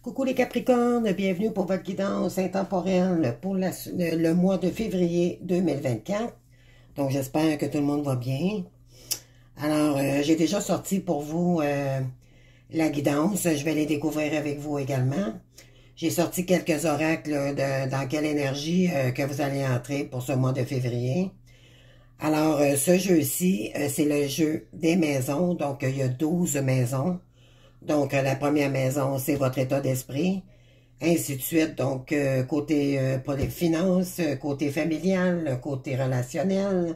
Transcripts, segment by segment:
Coucou les Capricornes, bienvenue pour votre guidance intemporelle pour le mois de février 2024. Donc j'espère que tout le monde va bien. Alors j'ai déjà sorti pour vous la guidance, je vais les découvrir avec vous également. J'ai sorti quelques oracles dans quelle énergie que vous allez entrer pour ce mois de février. Alors ce jeu-ci, c'est le jeu des maisons, donc il y a 12 maisons. Donc, la première maison, c'est votre état d'esprit, ainsi de suite. Donc, côté pour les finances, côté familial, côté relationnel,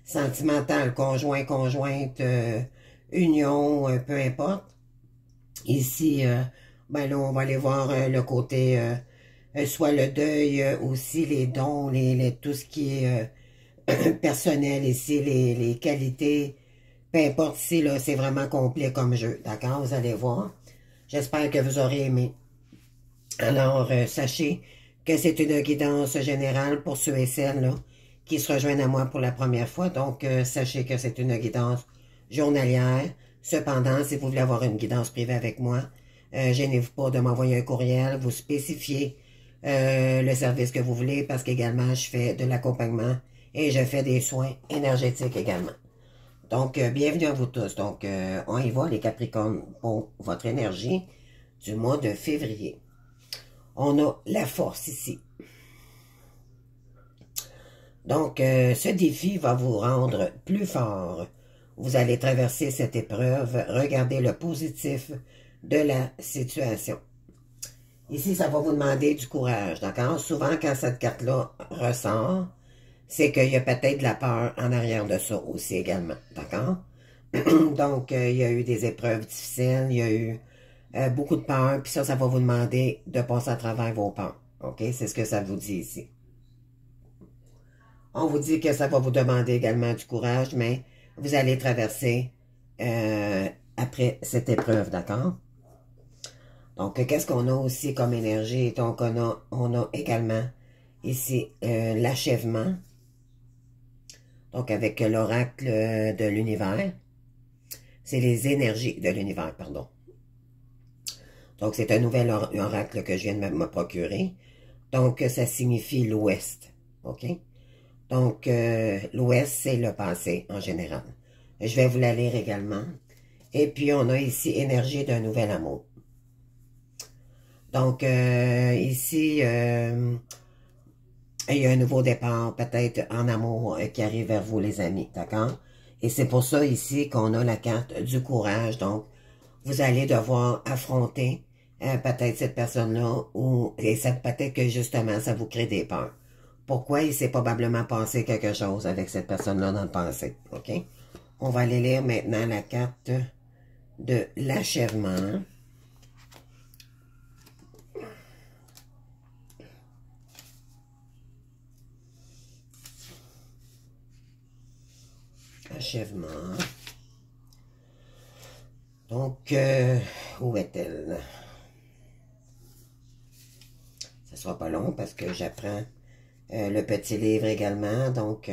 sentimental, conjoint, conjointe, union, peu importe. Ici, ben là, on va aller voir le côté, soit le deuil, aussi les dons, tout ce qui est personnel ici, les qualités. Peu importe si là, c'est vraiment complet comme jeu, d'accord? Vous allez voir. J'espère que vous aurez aimé. Alors, sachez que c'est une guidance générale pour ceux et celles là, qui se rejoignent à moi pour la première fois. Donc, sachez que c'est une guidance journalière. Cependant, si vous voulez avoir une guidance privée avec moi, gênez-vous pas de m'envoyer un courriel, vous spécifiez le service que vous voulez, parce qu'également, je fais de l'accompagnement et je fais des soins énergétiques également. Donc, bienvenue à vous tous. Donc, on y va, les Capricornes, pour votre énergie du mois de février. On a la force ici. Donc, ce défi va vous rendre plus fort. Vous allez traverser cette épreuve. Regardez le positif de la situation. Ici, ça va vous demander du courage, d'accord? Souvent, quand cette carte-là ressort, c'est qu'il y a peut-être de la peur en arrière de ça aussi également, d'accord? Donc, il y a eu des épreuves difficiles, il y a eu beaucoup de peur, puis ça va vous demander de passer à travers vos peurs, ok? C'est ce que ça vous dit ici. On vous dit que ça va vous demander également du courage, mais vous allez traverser après cette épreuve, d'accord? Donc, qu'est-ce qu'on a aussi comme énergie? Donc, on a également ici l'achèvement. Donc, avec l'oracle de l'univers, c'est les énergies de l'univers, pardon. Donc, c'est un nouvel oracle que je viens de me procurer. Donc, ça signifie l'ouest, ok? Donc, l'ouest, c'est le passé en général. Je vais vous la lire également. Et puis, on a ici énergie d'un nouvel amour. Donc, ici, il y a un nouveau départ, peut-être en amour, qui arrive vers vous, les amis, d'accord? Et c'est pour ça ici qu'on a la carte du courage. Donc, vous allez devoir affronter peut-être cette personne-là, et peut-être que justement, ça vous crée des peurs. Pourquoi il s'est probablement passé quelque chose avec cette personne-là dans le passé, ok? On va aller lire maintenant la carte de l'achèvement. Achèvement. Donc, où est-elle? Ça sera pas long parce que j'apprends le petit livre également, donc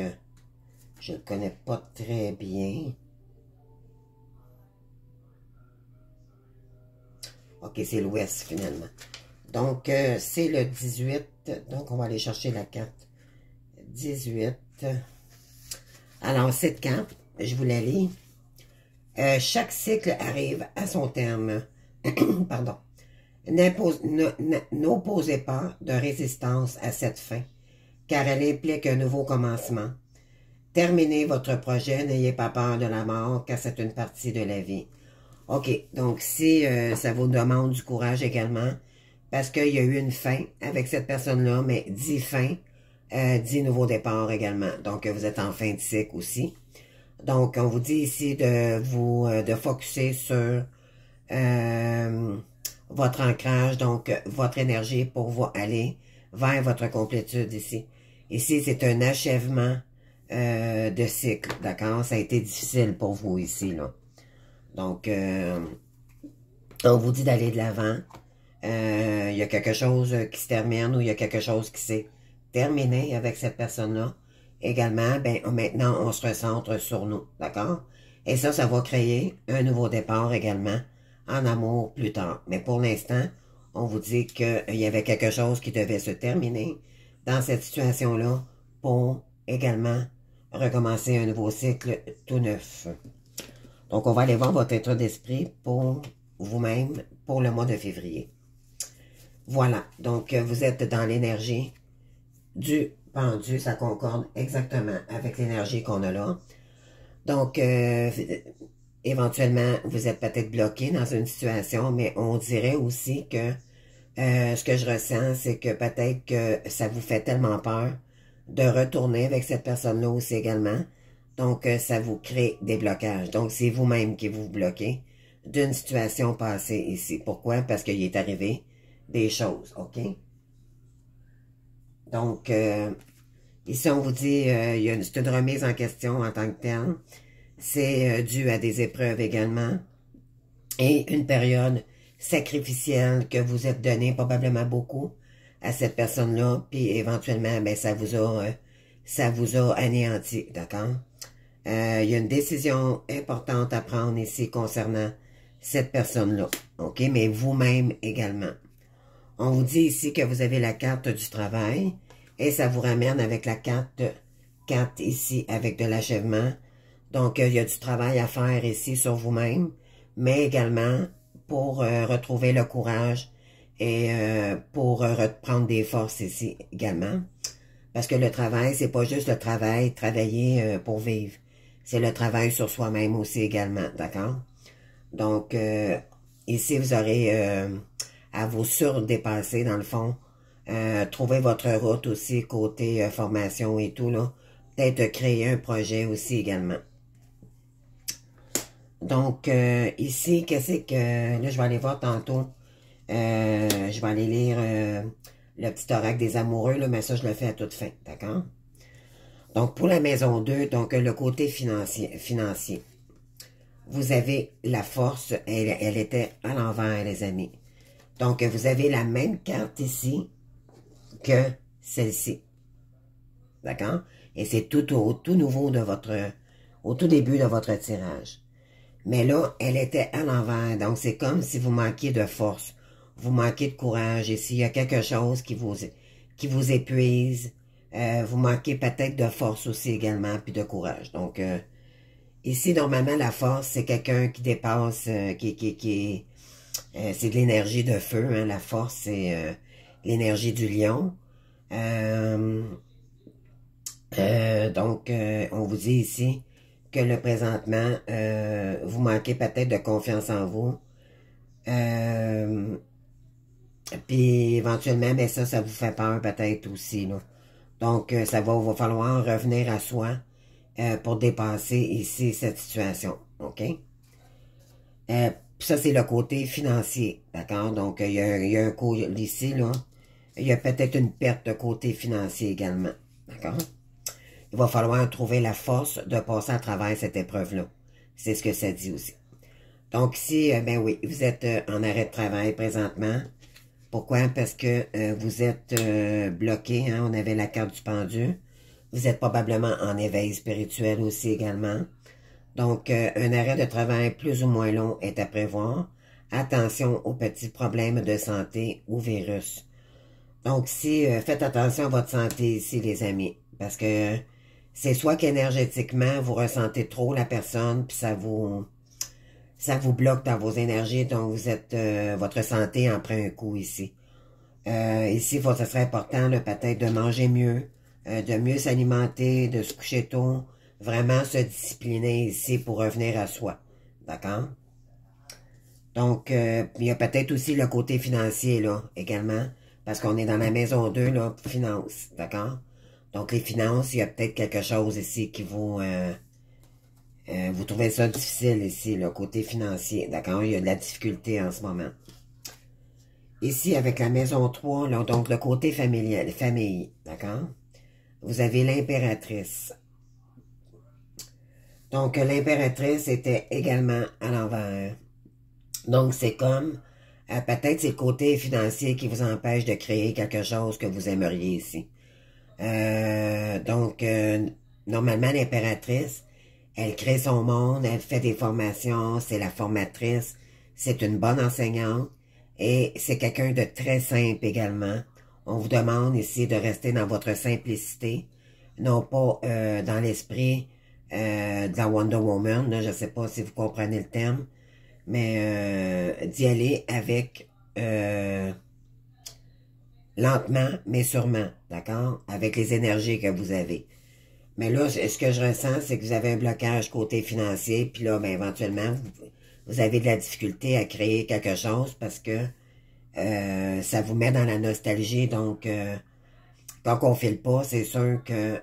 je ne le connais pas très bien. Ok, c'est l'ouest finalement. Donc, c'est le 18, donc on va aller chercher la carte 18. Alors, cette carte, je vous la lis. Chaque cycle arrive à son terme. Pardon. N'opposez pas de résistance à cette fin, car elle implique un nouveau commencement. Terminez votre projet, n'ayez pas peur de la mort, car c'est une partie de la vie. OK, donc si ça vous demande du courage également, parce qu'il y a eu une fin avec cette personne-là, mais 10 fins, 10 nouveaux départs également. Donc, vous êtes en fin de cycle aussi. Donc, on vous dit ici de focusser sur votre ancrage, donc votre énergie pour vous aller vers votre complétude ici. Ici, c'est un achèvement de cycle, d'accord? Ça a été difficile pour vous ici, là. Donc, on vous dit d'aller de l'avant. Il y a quelque chose qui se termine ou il y a quelque chose qui s'est terminé avec cette personne-là. Également, ben maintenant, on se recentre sur nous, d'accord? Et ça va créer un nouveau départ également en amour plus tard. Mais pour l'instant, on vous dit qu'il y avait quelque chose qui devait se terminer dans cette situation-là pour également recommencer un nouveau cycle tout neuf. Donc, on va aller voir votre état d'esprit pour vous-même pour le mois de février. Voilà, donc vous êtes dans l'énergie du pendu, ça concorde exactement avec l'énergie qu'on a là. Donc, éventuellement, vous êtes peut-être bloqué dans une situation, mais on dirait aussi que ce que je ressens, c'est que peut-être que ça vous fait tellement peur de retourner avec cette personne-là aussi également. Donc, ça vous crée des blocages. Donc, c'est vous-même qui vous bloquez d'une situation passée ici. Pourquoi? Parce qu'il est arrivé des choses, OK? Donc, ici, on vous dit, c'est une remise en question en tant que telle. C'est dû à des épreuves également. Et une période sacrificielle que vous êtes donné probablement beaucoup à cette personne-là. Puis éventuellement, ben, ça vous a anéanti, d'accord? Il y a une décision importante à prendre ici concernant cette personne-là, OK? Mais vous-même également. On vous dit ici que vous avez la carte du travail et ça vous ramène avec la carte 4 ici avec de l'achèvement. Donc, il y a du travail à faire ici sur vous-même, mais également pour retrouver le courage et pour reprendre des forces ici également. Parce que le travail, c'est pas juste le travail, travailler pour vivre. C'est le travail sur soi-même aussi également, d'accord? Donc, ici, vous aurez à vous surdépasser, dans le fond. Trouver votre route aussi, côté formation et tout, là. Peut-être créer un projet aussi également. Donc, ici, qu'est-ce que... Là, je vais aller voir tantôt. Je vais aller lire le petit oracle des amoureux, là, mais ça, je le fais à toute fin, d'accord? Donc, pour la maison 2, donc le côté financier. Vous avez la force, elle était à l'envers, les amis. Donc, vous avez la même carte ici que celle-ci. D'accord? Et c'est tout nouveau de au tout début de votre tirage. Mais là, elle était à l'envers. Donc, c'est comme si vous manquiez de force. Vous manquez de courage. Et s'il y a quelque chose qui vous épuise, vous manquez peut-être de force aussi également, puis de courage. Donc, ici, normalement, la force, c'est quelqu'un qui dépasse, c'est de l'énergie de feu. Hein. La force, c'est l'énergie du lion. Donc, on vous dit ici que le présentement, vous manquez peut-être de confiance en vous. Puis éventuellement, ben ça vous fait peur peut-être aussi, là. Donc, ça va falloir revenir à soi pour dépasser ici cette situation, OK? Ça, c'est le côté financier, d'accord? Donc, il y a un coût ici, là. Il y a peut-être une perte de côté financier également, d'accord? Il va falloir trouver la force de passer à travers cette épreuve-là. C'est ce que ça dit aussi. Donc ici, ben oui, vous êtes en arrêt de travail présentement. Pourquoi? Parce que vous êtes bloqué, hein? On avait la carte du pendu. Vous êtes probablement en éveil spirituel aussi également. Donc, un arrêt de travail plus ou moins long est à prévoir. Attention aux petits problèmes de santé ou virus. Donc, si faites attention à votre santé ici, les amis. Parce que c'est soit qu'énergétiquement, vous ressentez trop la personne, puis ça vous bloque dans vos énergies, donc vous êtes, votre santé en prend un coup ici. Ici, ça serait important peut-être de manger mieux, de mieux s'alimenter, de se coucher tôt, vraiment se discipliner ici pour revenir à soi. D'accord? Donc, il y a peut-être aussi le côté financier, là, également, parce qu'on est dans la maison 2, là, finance, d'accord? Donc, les finances, il y a peut-être quelque chose ici qui vous trouvez ça difficile ici, le côté financier, d'accord? Il y a de la difficulté en ce moment. Ici, avec la maison 3, là, donc le côté familial, famille, d'accord? Vous avez l'impératrice. Donc, l'impératrice était également à l'envers. Donc, c'est comme, peut-être c'est le côté financier qui vous empêche de créer quelque chose que vous aimeriez ici. Donc, normalement, l'impératrice, elle crée son monde, elle fait des formations, c'est la formatrice, c'est une bonne enseignante. Et c'est quelqu'un de très simple également. On vous demande ici de rester dans votre simplicité, non pas dans l'esprit de la Wonder Woman. Là, je ne sais pas si vous comprenez le terme, mais d'y aller avec lentement, mais sûrement, d'accord? Avec les énergies que vous avez. Mais là, ce que je ressens, c'est que vous avez un blocage côté financier, puis là, ben, éventuellement, vous avez de la difficulté à créer quelque chose parce que ça vous met dans la nostalgie. Donc, quand on ne file pas, c'est sûr que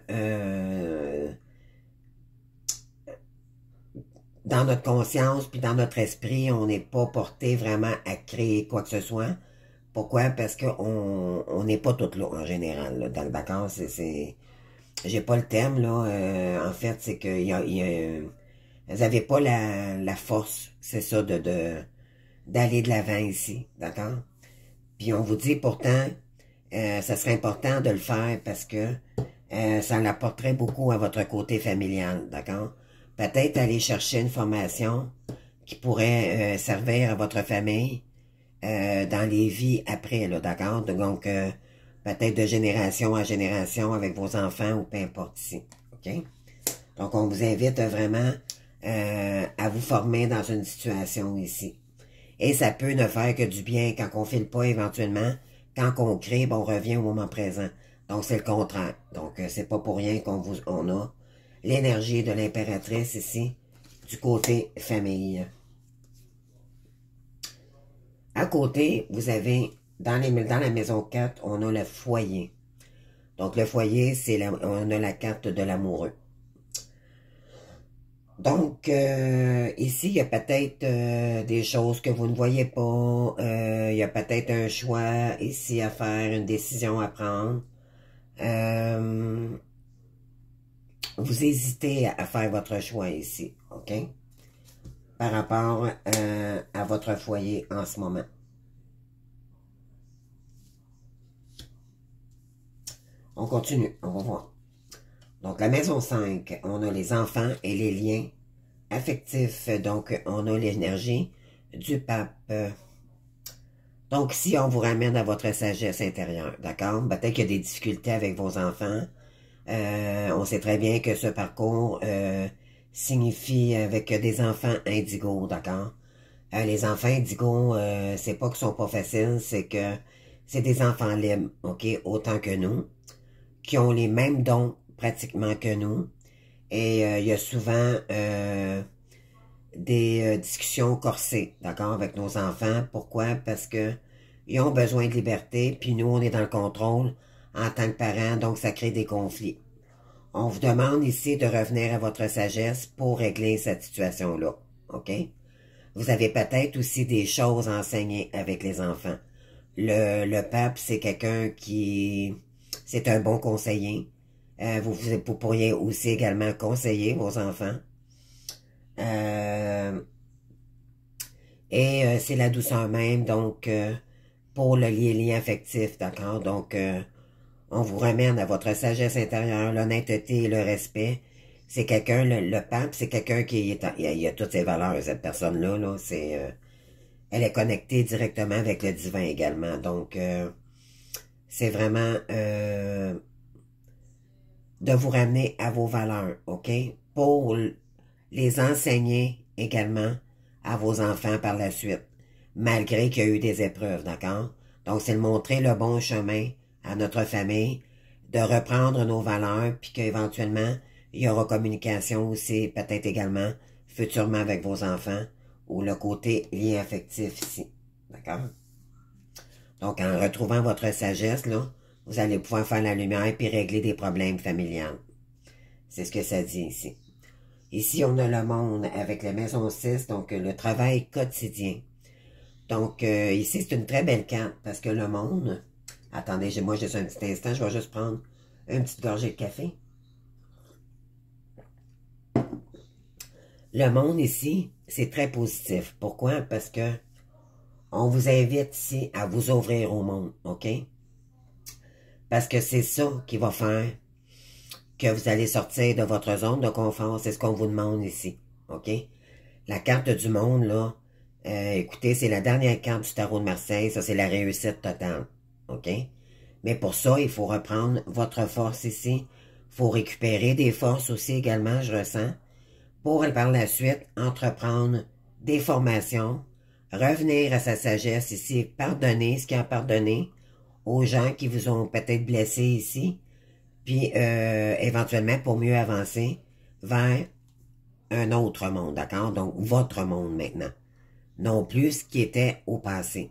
dans notre conscience puis dans notre esprit, on n'est pas porté vraiment à créer quoi que ce soit. Pourquoi? Parce qu'on n'est pas toutes là en général. Là, d'accord? J'ai pas le terme, là. En fait, c'est que vous n'avez pas la force, c'est ça, d'aller de l'avant ici. D'accord? Puis on vous dit pourtant, ça serait important de le faire parce que ça l'apporterait beaucoup à votre côté familial. D'accord? Peut-être aller chercher une formation qui pourrait servir à votre famille dans les vies après, là, d'accord? Donc, peut-être de génération à génération avec vos enfants ou peu importe ici, OK? Donc, on vous invite vraiment à vous former dans une situation ici. Et ça peut ne faire que du bien quand on ne file pas éventuellement. Quand on crée, ben, on revient au moment présent. Donc, c'est le contraire. Donc, c'est pas pour rien on a l'énergie de l'impératrice ici, du côté famille. À côté, vous avez, dans la maison 4, on a le foyer. Donc, le foyer, on a la carte de l'amoureux. Donc, ici, il y a peut-être des choses que vous ne voyez pas. Il y a peut-être un choix ici à faire, une décision à prendre. Vous hésitez à faire votre choix ici, OK? Par rapport à votre foyer en ce moment. On continue, on va voir. Donc, la maison 5, on a les enfants et les liens affectifs. Donc, on a l'énergie du pape. Donc, si on vous ramène à votre sagesse intérieure, d'accord? Peut-être qu'il y a des difficultés avec vos enfants. On sait très bien que ce parcours signifie avec des enfants indigos, d'accord? Les enfants indigos, c'est pas qu'ils sont pas faciles, c'est que c'est des enfants libres, ok? Autant que nous, qui ont les mêmes dons pratiquement que nous. Et il y a souvent des discussions corsées, d'accord, avec nos enfants. Pourquoi? Parce que ils ont besoin de liberté, puis nous, on est dans le contrôle en tant que parents, donc ça crée des conflits. On vous demande ici de revenir à votre sagesse pour régler cette situation-là, OK? Vous avez peut-être aussi des choses à enseigner avec les enfants. Le pape, c'est quelqu'un c'est un bon conseiller. Vous pourriez aussi également conseiller vos enfants. Et c'est la douceur même, donc, pour le lien affectif, d'accord? Donc, on vous ramène à votre sagesse intérieure, l'honnêteté et le respect. C'est quelqu'un, le pape, c'est quelqu'un il a toutes ses valeurs, cette personne-là, là, elle est connectée directement avec le divin également. Donc, c'est vraiment de vous ramener à vos valeurs, OK? Pour les enseigner également à vos enfants par la suite, malgré qu'il y a eu des épreuves, d'accord? Donc, c'est de montrer le bon chemin à notre famille, de reprendre nos valeurs, puis qu'éventuellement, il y aura communication aussi, peut-être également, futurement avec vos enfants, ou le côté lien affectif ici, d'accord? Donc, en retrouvant votre sagesse, là, vous allez pouvoir faire la lumière puis régler des problèmes familiaux. C'est ce que ça dit ici. Ici, on a le monde avec la maison 6, donc le travail quotidien. Donc, ici, c'est une très belle carte parce que le monde... Attendez, moi, juste un petit instant, je vais juste prendre une petite gorgée de café. Le monde ici, c'est très positif. Pourquoi? Parce que on vous invite ici à vous ouvrir au monde, OK? Parce que c'est ça qui va faire que vous allez sortir de votre zone de confort. C'est ce qu'on vous demande ici, OK? La carte du monde, là, Écoutez, c'est la dernière carte du tarot de Marseille. Ça, c'est la réussite totale. OK? Mais pour ça, il faut reprendre votre force ici. Il faut récupérer des forces aussi également, je ressens. Pour par la suite, entreprendre des formations, revenir à sa sagesse ici, pardonner ce qu'il a pardonné aux gens qui vous ont peut-être blessé ici, puis éventuellement pour mieux avancer vers un autre monde, d'accord? Donc, votre monde maintenant. Non plus ce qui était au passé,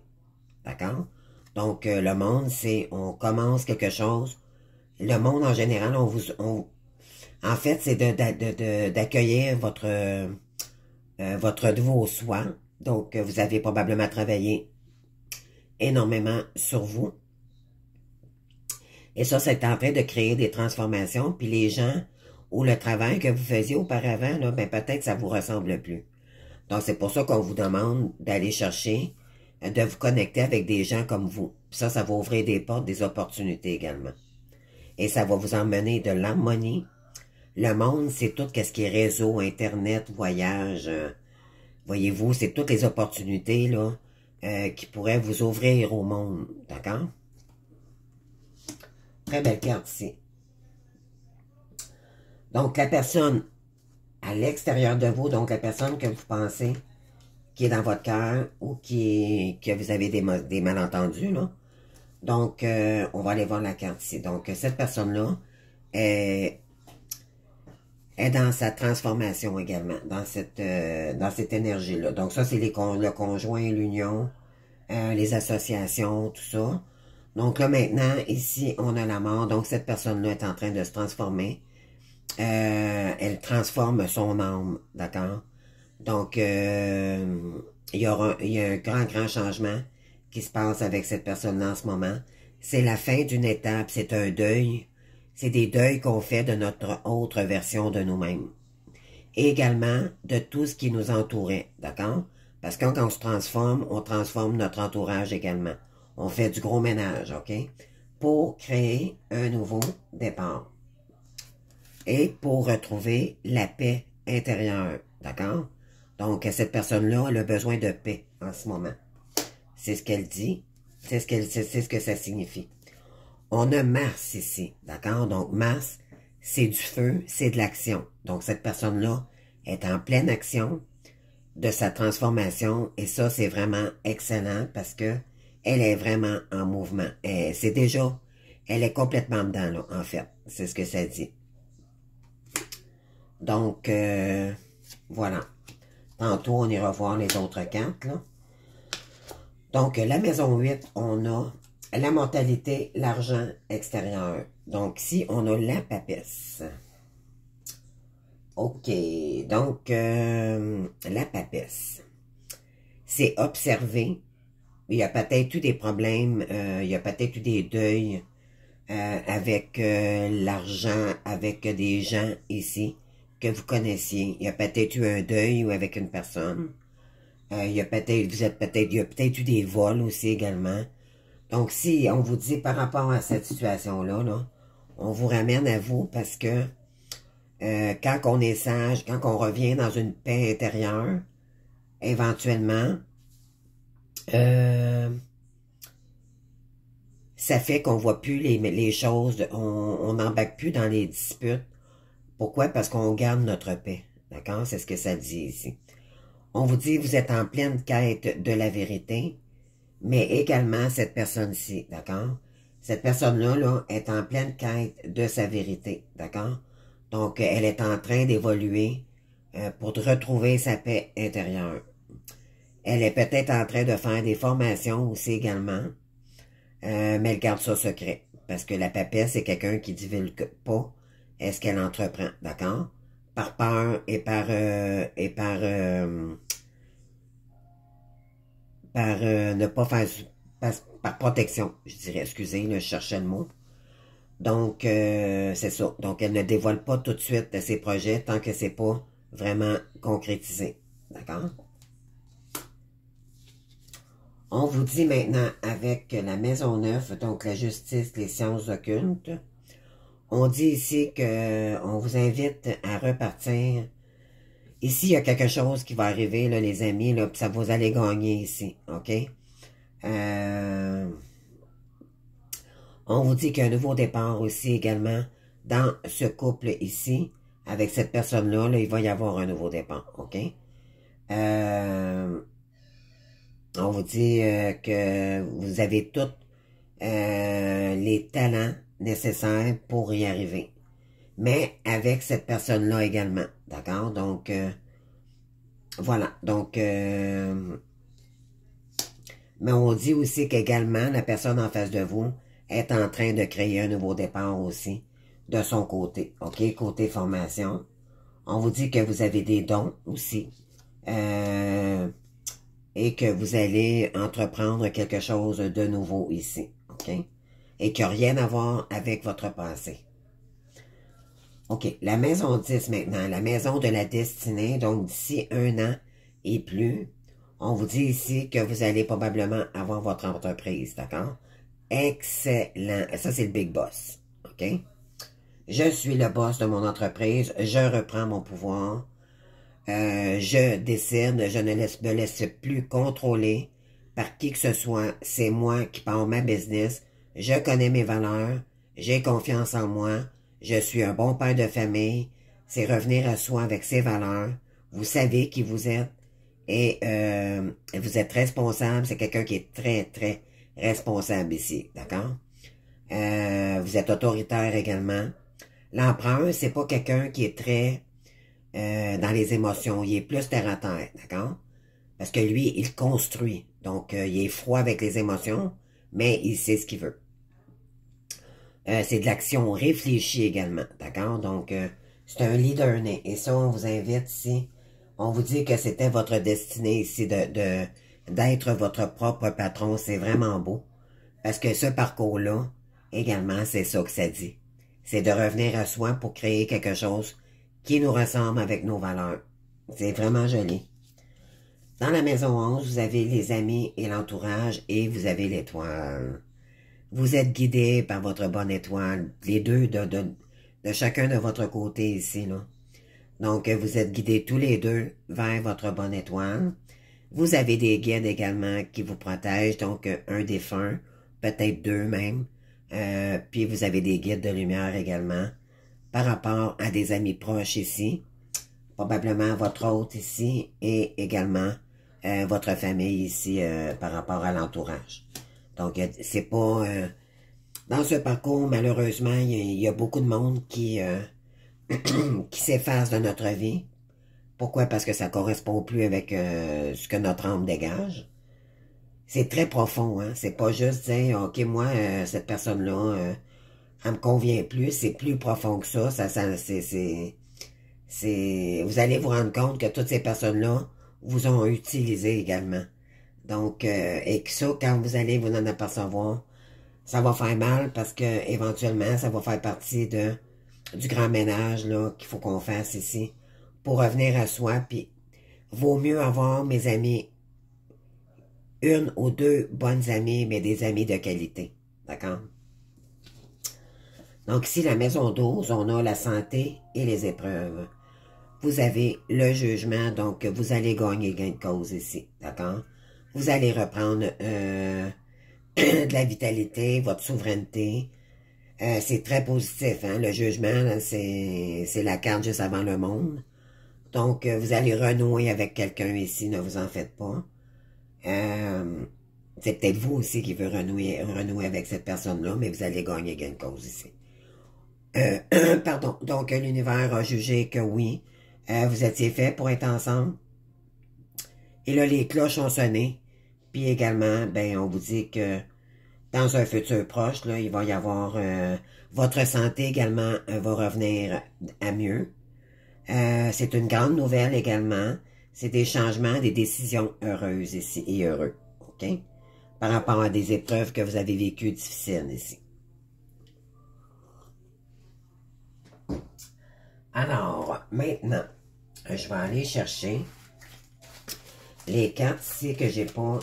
d'accord? Donc, le monde, c'est, on commence quelque chose. Le monde, en général, en fait, c'est d'accueillir votre nouveau soi. Donc, vous avez probablement travaillé énormément sur vous. Et ça, c'est en train de créer des transformations. Puis les gens ou le travail que vous faisiez auparavant, là, ben peut-être ça vous ressemble plus. Donc, c'est pour ça qu'on vous demande d'aller chercher, de vous connecter avec des gens comme vous. Puis ça va ouvrir des portes, des opportunités également. Et ça va vous emmener de l'harmonie. Le monde, c'est tout ce qui est réseau, Internet, voyage. Voyez-vous, c'est toutes les opportunités là qui pourraient vous ouvrir au monde. D'accord? Très belle carte ici. Donc, la personne à l'extérieur de vous, donc la personne que vous pensez qui est dans votre cœur ou que vous avez des malentendus, là. Donc, on va aller voir la carte ici. Donc, cette personne-là est dans sa transformation également, dans cette énergie-là. Donc, ça, c'est le conjoint, l'union, les associations, tout ça. Donc là, maintenant, ici, on a la mort. Donc, cette personne-là est en train de se transformer. Elle transforme son âme, d'accord? Donc, il y a un grand changement qui se passe avec cette personne-là en ce moment. C'est la fin d'une étape, c'est un deuil. C'est des deuils qu'on fait de notre autre version de nous-mêmes. Et également de tout ce qui nous entourait, d'accord? Parce que quand on se transforme, on transforme notre entourage également. On fait du gros ménage, OK? Pour créer un nouveau départ. Et pour retrouver la paix intérieure, d'accord? Donc, cette personne-là, elle a besoin de paix en ce moment. C'est ce qu'elle dit, c'est ce que ça signifie. On a Mars ici, d'accord? Donc, Mars, c'est du feu, c'est de l'action. Donc, cette personne-là est en pleine action de sa transformation. Et ça, c'est vraiment excellent parce que elle est vraiment en mouvement. Elle est complètement dedans, là, en fait. C'est ce que ça dit. Donc, voilà. Tantôt, on ira voir les autres cartes, là. Donc, la maison 8, on a la mortalité, l'argent extérieur. Donc, ici, on a la papesse. OK. Donc, la papesse. C'est observer. Il y a peut-être eu des problèmes, il y a peut-être eu des deuils avec l'argent, avec des gens ici que vous connaissiez. Il y a peut-être eu un deuil ou avec une personne. Il y a peut-être eu des vols aussi également. Donc, si on vous dit par rapport à cette situation-là, là, on vous ramène à vous parce que quand on est sage, quand on revient dans une paix intérieure, éventuellement, ça fait qu'on voit plus les choses, on n'embarque plus dans les disputes. Pourquoi? Parce qu'on garde notre paix. D'accord? C'est ce que ça dit ici. On vous dit, vous êtes en pleine quête de la vérité, mais également cette personne-ci, d'accord? Cette personne-là là, est en pleine quête de sa vérité, d'accord? Donc, elle est en train d'évoluer pour retrouver sa paix intérieure. Elle est peut-être en train de faire des formations aussi également, mais elle garde ça secret, parce que la papesse, c'est quelqu'un qui divulgue pas ce qu'elle entreprend, d'accord? Par peur et par ne pas faire, par protection, je dirais, excusez, là, je cherchais le mot. Donc, c'est ça. Donc, elle ne dévoile pas tout de suite ses projets tant que c'est pas vraiment concrétisé. D'accord? On vous dit maintenant, avec la maison 9, donc la justice, les sciences occultes, on dit ici que on vous invite à repartir Ici, il y a quelque chose qui va arriver, là, les amis, là, puis ça vous allez gagner ici, OK? On vous dit qu'il y a un nouveau départ aussi également dans ce couple ici. Avec cette personne-là, là, il va y avoir un nouveau départ, OK? On vous dit que vous avez tous les talents nécessaires pour y arriver. Mais avec cette personne-là également, d'accord? Donc, voilà. Donc, mais on dit aussi qu'également, la personne en face de vous est en train de créer un nouveau départ aussi de son côté, OK? Côté formation. On vous dit que vous avez des dons aussi. Et que vous allez entreprendre quelque chose de nouveau ici, OK? Et qui n'a rien à voir avec votre passé. OK, la maison 10 maintenant, la maison de la destinée, donc d'ici 1 an et plus, on vous dit ici que vous allez probablement avoir votre entreprise, d'accord? Excellent, ça c'est le big boss, OK? Je suis le boss de mon entreprise, je reprends mon pouvoir, je décide, je ne me laisse plus contrôler par qui que ce soit. C'est moi qui pars ma business. Je connais mes valeurs. J'ai confiance en moi. Je suis un bon père de famille. C'est revenir à soi avec ses valeurs. Vous savez qui vous êtes. Et vous êtes responsable. C'est quelqu'un qui est très, très responsable ici. D'accord? Vous êtes autoritaire également. L'empereur, c'est pas quelqu'un qui est très dans les émotions. Il est plus terre à terre, d'accord? Parce que lui, il construit. Donc, il est froid avec les émotions, mais il sait ce qu'il veut. C'est de l'action réfléchie également, d'accord? Donc, c'est un leader né. Et ça, on vous invite ici. On vous dit que c'était votre destinée ici d'être votre propre patron. C'est vraiment beau. Parce que ce parcours-là, également, c'est ça que ça dit. C'est de revenir à soi pour créer quelque chose qui nous ressemble avec nos valeurs. C'est vraiment joli. Dans la maison 11, vous avez les amis et l'entourage et vous avez l'étoile. Vous êtes guidés par votre bonne étoile, les deux de chacun de votre côté ici, là. Donc, vous êtes guidés tous les deux vers votre bonne étoile. Vous avez des guides également qui vous protègent, donc un défunt, peut-être deux même. Puis vous avez des guides de lumière également par rapport à des amis proches ici, probablement votre hôte ici et également votre famille ici par rapport à l'entourage. Donc, c'est pas... dans ce parcours, malheureusement, il y a beaucoup de monde qui s'efface de notre vie. Pourquoi? Parce que ça correspond plus avec ce que notre âme dégage. C'est très profond, hein. C'est pas juste dire, OK, moi, cette personne-là, elle me convient plus. C'est plus profond que ça. Vous allez vous rendre compte que toutes ces personnes-là vous ont utilisé également. Donc, et que ça, quand vous allez vous en apercevoir, ça va faire mal parce que éventuellement, ça va faire partie du grand ménage là qu'il faut qu'on fasse ici pour revenir à soi. Puis, vaut mieux avoir, mes amis, une ou deux bonnes amies, mais des amis de qualité. D'accord? Donc ici, la maison 12, on a la santé et les épreuves. Vous avez le jugement, donc vous allez gagner gain de cause ici. D'accord? Vous allez reprendre de la vitalité, votre souveraineté. C'est très positif, hein? Le jugement, c'est la carte juste avant le monde. Donc, vous allez renouer avec quelqu'un ici, ne vous en faites pas. C'est peut-être vous aussi qui veut renouer avec cette personne-là, mais vous allez gagner gain de cause ici. Pardon. Donc, l'univers a jugé que oui, vous étiez fait pour être ensemble. Et là, les cloches ont sonné. Puis également, ben, on vous dit que dans un futur proche, là, il va y avoir... votre santé également va revenir à mieux. C'est une grande nouvelle également. C'est des changements, des décisions heureuses ici et heureux. OK? Par rapport à des épreuves que vous avez vécues difficiles ici. Alors, maintenant, je vais aller chercher les cartes ici que j'ai pas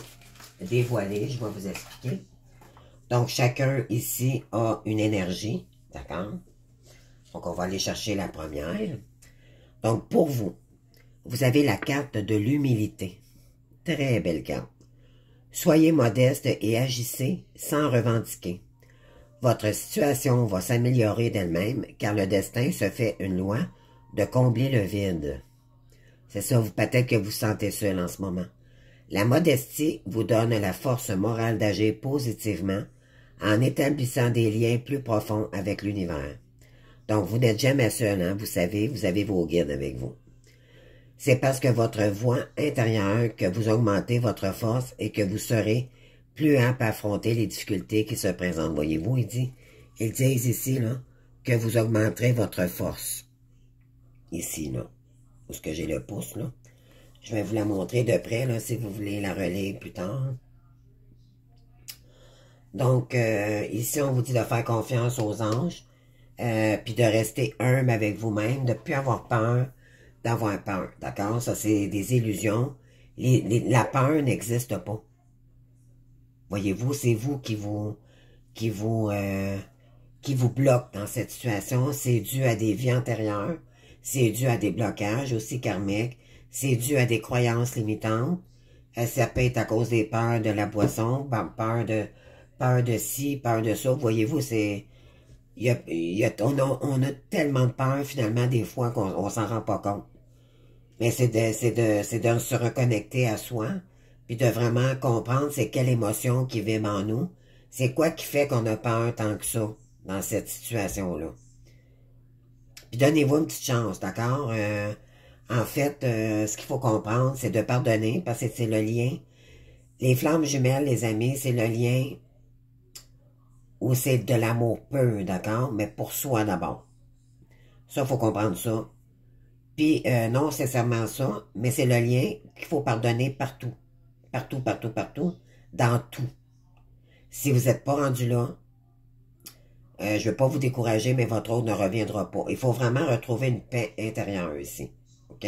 dévoilées. Je vais vous expliquer. Donc, chacun ici a une énergie. D'accord? Donc, on va aller chercher la première. Donc, pour vous, vous avez la carte de l'humilité. Très belle carte. Soyez modeste et agissez sans revendiquer. Votre situation va s'améliorer d'elle-même car le destin se fait une loi de combler le vide. C'est ça, peut-être que vous sentez seul en ce moment. La modestie vous donne la force morale d'agir positivement en établissant des liens plus profonds avec l'univers. Donc, vous n'êtes jamais seul, hein, vous savez, vous avez vos guides avec vous. C'est parce que votre voix intérieure que vous augmentez votre force et que vous serez plus apte à affronter les difficultés qui se présentent. Voyez-vous, ils disent ici, là, que vous augmenterez votre force. Ici, là, où est-ce que j'ai le pouce, là. Je vais vous la montrer de près, là, si vous voulez la relire plus tard. Donc, ici, on vous dit de faire confiance aux anges, puis de rester humble avec vous-même, de ne plus avoir peur d'avoir peur, d'accord? Ça, c'est des illusions. La peur n'existe pas. Voyez-vous, c'est vous qui vous bloque dans cette situation. C'est dû à des vies antérieures, c'est dû à des blocages aussi karmiques, c'est dû à des croyances limitantes. Ça peut être à cause des peurs de la boisson, peur de ci, peur de ça. Voyez-vous, c'est... on a tellement de peur, finalement, des fois, qu'on s'en rend pas compte. Mais c'est de se reconnecter à soi, puis de vraiment comprendre c'est quelle émotion qui vibre en nous. C'est quoi qui fait qu'on a peur tant que ça, dans cette situation-là. Puis donnez-vous une petite chance, d'accord? En fait, ce qu'il faut comprendre, c'est de pardonner, parce que c'est le lien. Les flammes jumelles, les amis, c'est le lien où c'est de l'amour pur, d'accord? Mais pour soi d'abord. Ça, il faut comprendre ça. Puis, non, c'est nécessairement ça, mais c'est le lien qu'il faut pardonner partout. Partout, partout, partout. Dans tout. Si vous n'êtes pas rendu là, je ne vais pas vous décourager, mais votre autre ne reviendra pas. Il faut vraiment retrouver une paix intérieure ici. OK?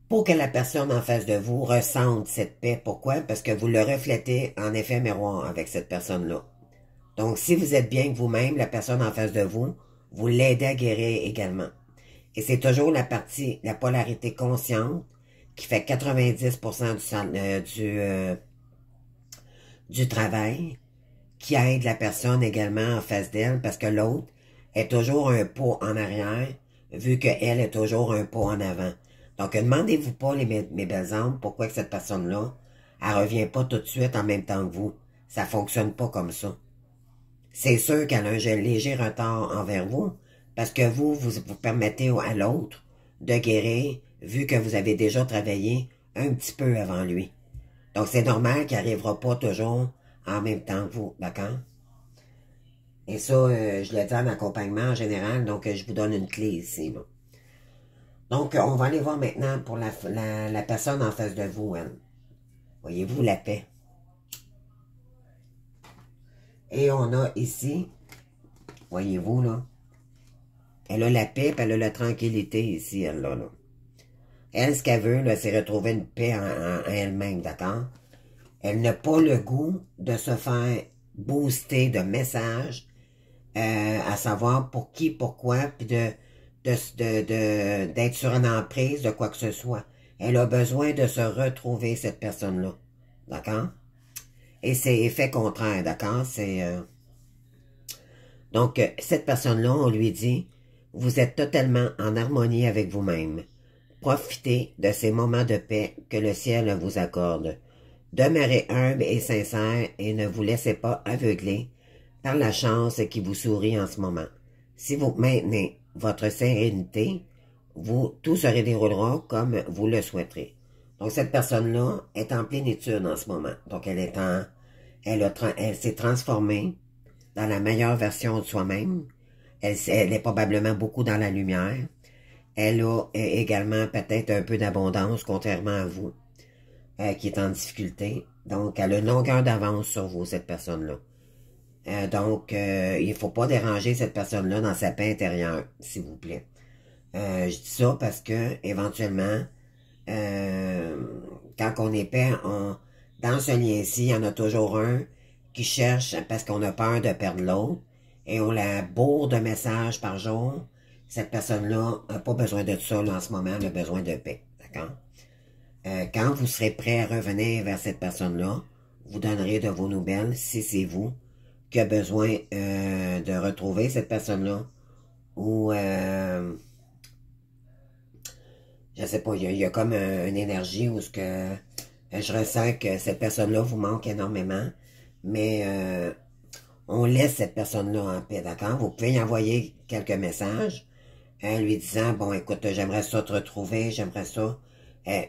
Pour que la personne en face de vous ressente cette paix. Pourquoi? Parce que vous le reflétez en effet miroir avec cette personne-là. Donc, si vous êtes bien avec vous-même, la personne en face de vous, vous l'aidez à guérir également. Et c'est toujours la polarité consciente qui fait 90% du travail, qui aide la personne également en face d'elle, parce que l'autre est toujours un pas en arrière, vu qu'elle est toujours un pas en avant. Donc, ne demandez-vous pas, mes belles âmes, pourquoi que cette personne-là, elle revient pas tout de suite en même temps que vous. Ça fonctionne pas comme ça. C'est sûr qu'elle a un léger retard envers vous, parce que vous permettez à l'autre de guérir, vu que vous avez déjà travaillé un petit peu avant lui. Donc, c'est normal qu'il n'arrivera pas toujours en même temps que vous, d'accord? Et ça, je le dis en accompagnement en général, donc je vous donne une clé ici. Là. Donc, on va aller voir maintenant pour la personne en face de vous, elle. Voyez-vous la paix. Et on a ici, voyez-vous, là, elle a la paix, puis elle a la tranquillité ici, elle, là. Elle, ce qu'elle veut, là, c'est retrouver une paix en elle-même, d'accord? Elle n'a pas le goût de se faire booster de messages, à savoir pour qui, pourquoi, puis d'être sur une emprise de quoi que ce soit. Elle a besoin de se retrouver, cette personne-là, d'accord? Et c'est effet contraire, d'accord? Donc, cette personne-là, on lui dit, vous êtes totalement en harmonie avec vous-même. Profitez de ces moments de paix que le ciel vous accorde. Demeurez humble et sincère et ne vous laissez pas aveugler par la chance qui vous sourit en ce moment. Si vous maintenez votre sérénité, tout se déroulera comme vous le souhaiterez. Donc, cette personne-là est en plénitude en ce moment. Donc, elle s'est transformée dans la meilleure version de soi-même. Elle est probablement beaucoup dans la lumière. Elle a également peut-être un peu d'abondance, contrairement à vous, qui est en difficulté. Donc, elle a une longueur d'avance sur vous, cette personne-là. Donc, il ne faut pas déranger cette personne-là dans sa paix intérieure, s'il vous plaît. Je dis ça parce que, éventuellement, quand on est paix, dans ce lien-ci, il y en a toujours un qui cherche, parce qu'on a peur de perdre l'autre, et on la bourre de messages par jour, Cette personne-là n'a pas besoin de ça là, en ce moment, elle a besoin de paix. D'accord? Quand vous serez prêt à revenir vers cette personne-là, vous donnerez de vos nouvelles si c'est vous qui a besoin de retrouver cette personne-là ou je sais pas, il y a comme une énergie où ce que je ressens que cette personne-là vous manque énormément, mais on laisse cette personne-là en paix, d'accord? Vous pouvez y envoyer quelques messages lui disant, bon, écoute, j'aimerais ça te retrouver, j'aimerais ça.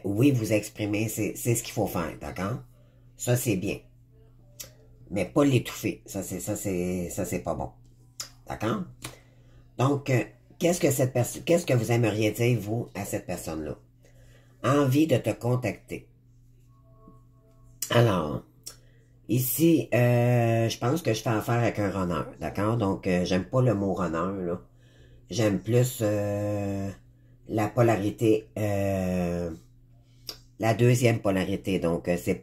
Oui, vous exprimer, c'est ce qu'il faut faire, d'accord? Ça, c'est bien. Mais pas l'étouffer. Ça, c'est pas bon. D'accord? Donc, qu'est-ce que vous aimeriez dire, vous, à cette personne-là? Envie de te contacter. Alors, ici, je pense que je fais affaire avec un runner, d'accord? Donc, j'aime pas le mot runner, là. J'aime plus la polarité, la deuxième polarité. Donc, c'est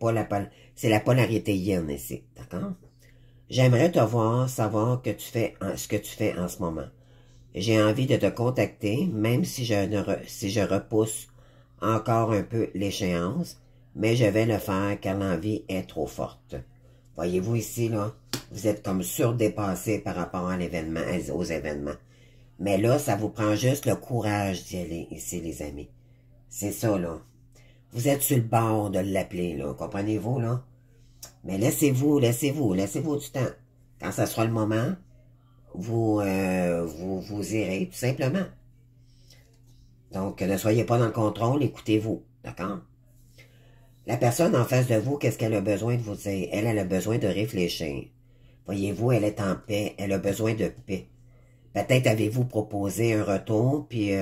la polarité yin ici, d'accord? J'aimerais te voir, savoir que ce que tu fais en ce moment. J'ai envie de te contacter, même si je repousse encore un peu l'échéance, mais je vais le faire car l'envie est trop forte. Voyez-vous ici, là, vous êtes comme surdépassé par rapport à l'événement, aux événements. Mais là, ça vous prend juste le courage d'y aller ici, les amis. C'est ça, là. Vous êtes sur le bord de l'appeler, là. Comprenez-vous, là? Mais laissez-vous du temps. Quand ça sera le moment, vous irez, tout simplement. Donc, ne soyez pas dans le contrôle, écoutez-vous, d'accord? La personne en face de vous, qu'est-ce qu'elle a besoin de vous dire? Elle a besoin de réfléchir. Voyez-vous, elle est en paix, elle a besoin de paix. Peut-être avez-vous proposé un retour, puis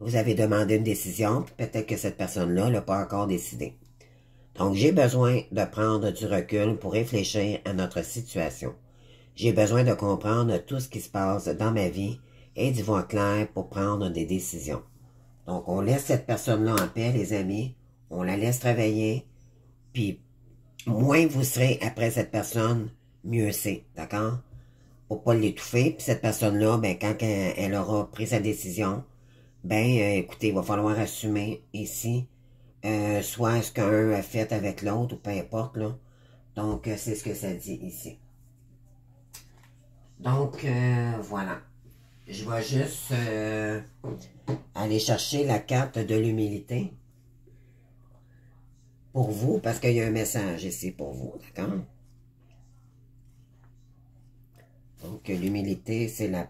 vous avez demandé une décision, puis peut-être que cette personne-là n'a pas encore décidé. Donc, j'ai besoin de prendre du recul pour réfléchir à notre situation. J'ai besoin de comprendre tout ce qui se passe dans ma vie et d'y voir clair pour prendre des décisions. Donc, on laisse cette personne-là en paix, les amis. On la laisse travailler. Puis, moins vous serez après cette personne, mieux c'est. D'accord? Pour pas l'étouffer. Puis cette personne-là, ben, quand elle aura pris sa décision, ben, écoutez, il va falloir assumer ici, soit ce qu'un a fait avec l'autre, ou peu importe, là. Donc, c'est ce que ça dit ici. Donc, voilà. Je vais juste aller chercher la carte de l'humilité pour vous, parce qu'il y a un message ici pour vous, d'accord? Donc, l'humilité, c'est la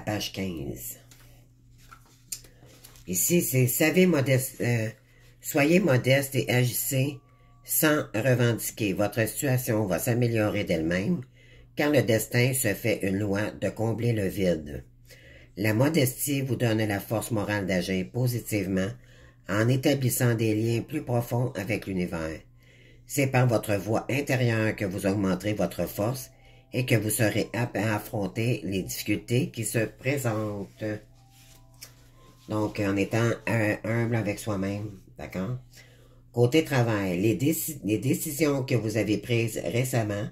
page 15. Ici, c'est soyez modeste et agissez sans revendiquer. Votre situation va s'améliorer d'elle-même, car le destin se fait une loi de combler le vide. La modestie vous donne la force morale d'agir positivement en établissant des liens plus profonds avec l'univers. C'est par votre voix intérieure que vous augmenterez votre force et que vous serez apte à affronter les difficultés qui se présentent. Donc, en étant humble avec soi-même, d'accord? Côté travail, les décisions que vous avez prises récemment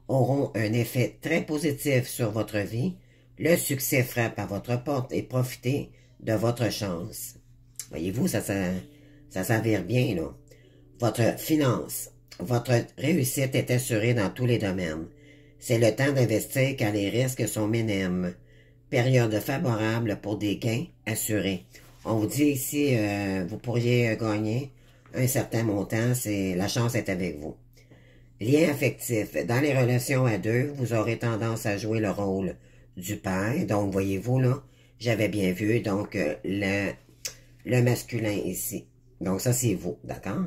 auront un effet très positif sur votre vie. Le succès frappe à votre porte et profitez de votre chance. Voyez-vous, ça s'avère bien, là. Votre finance, votre réussite est assurée dans tous les domaines. C'est le temps d'investir car les risques sont minimes. Période favorable pour des gains assurés. On vous dit ici, vous pourriez gagner un certain montant, la chance est avec vous. Lien affectif. Dans les relations à deux, vous aurez tendance à jouer le rôle du père. Donc, voyez-vous, là, j'avais bien vu, donc, le masculin ici. Donc, ça, c'est vous, d'accord?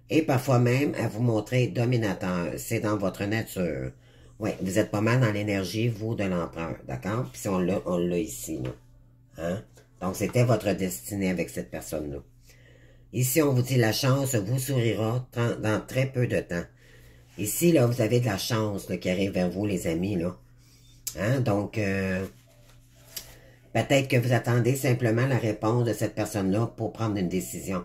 Et parfois même à vous montrer dominateur. C'est dans votre nature. Oui, vous êtes pas mal dans l'énergie, vous, de l'empereur, d'accord? Puis on l'a ici, là. Hein? Donc, c'était votre destinée avec cette personne-là. Ici, on vous dit la chance vous sourira dans très peu de temps. Ici, là, vous avez de la chance là, qui arrive vers vous, les amis, là. Hein? Donc, peut-être que vous attendez simplement la réponse de cette personne-là pour prendre une décision.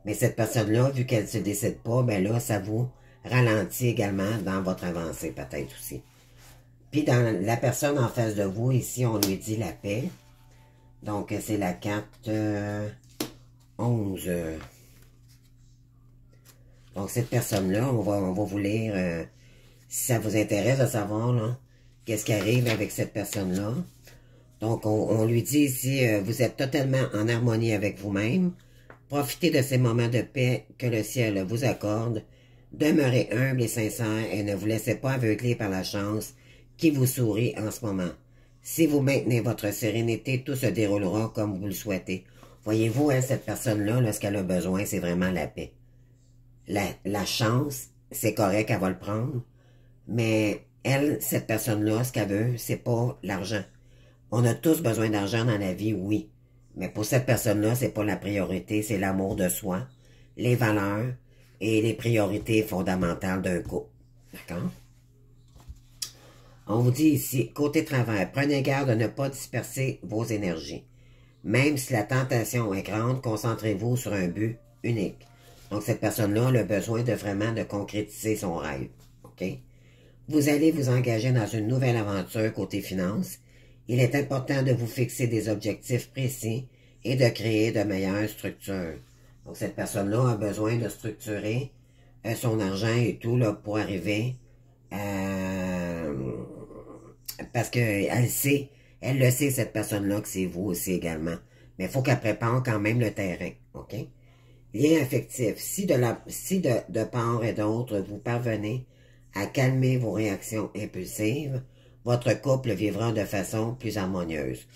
Mais cette personne-là, vu qu'elle ne se décide pas, ben là, ça vous ralentit également dans votre avancée, peut-être aussi. Puis dans la personne en face de vous, ici, on lui dit la paix. Donc, c'est la carte 11. Donc, cette personne-là, on va vous lire, si ça vous intéresse de savoir, qu'est-ce qui arrive avec cette personne-là. Donc, on lui dit ici, vous êtes totalement en harmonie avec vous-même. Profitez de ces moments de paix que le ciel vous accorde. Demeurez humble et sincère et ne vous laissez pas aveugler par la chance qui vous sourit en ce moment. Si vous maintenez votre sérénité, tout se déroulera comme vous le souhaitez. Voyez-vous, hein, cette personne-là, ce qu'elle a besoin, c'est vraiment la paix. La chance, c'est correct, elle va le prendre. Mais elle, cette personne-là, ce qu'elle veut, c'est pas l'argent. On a tous besoin d'argent dans la vie, oui. Mais pour cette personne-là, c'est pas la priorité, c'est l'amour de soi, les valeurs et les priorités fondamentales d'un couple. D'accord? On vous dit ici, côté travail, prenez garde de ne pas disperser vos énergies. Même si la tentation est grande, concentrez-vous sur un but unique. Donc, cette personne-là a le besoin de vraiment de concrétiser son rêve. OK? Vous allez vous engager dans une nouvelle aventure côté finance. Il est important de vous fixer des objectifs précis et de créer de meilleures structures. Donc, cette personne-là a besoin de structurer son argent et tout là, pour arriver parce qu'elle sait, elle le sait, cette personne-là, que c'est vous aussi également. Mais il faut qu'elle prépare quand même le terrain. OK? Lien affectif. Si de part et d'autre, vous parvenez à calmer vos réactions impulsives, votre couple vivra de façon plus harmonieuse.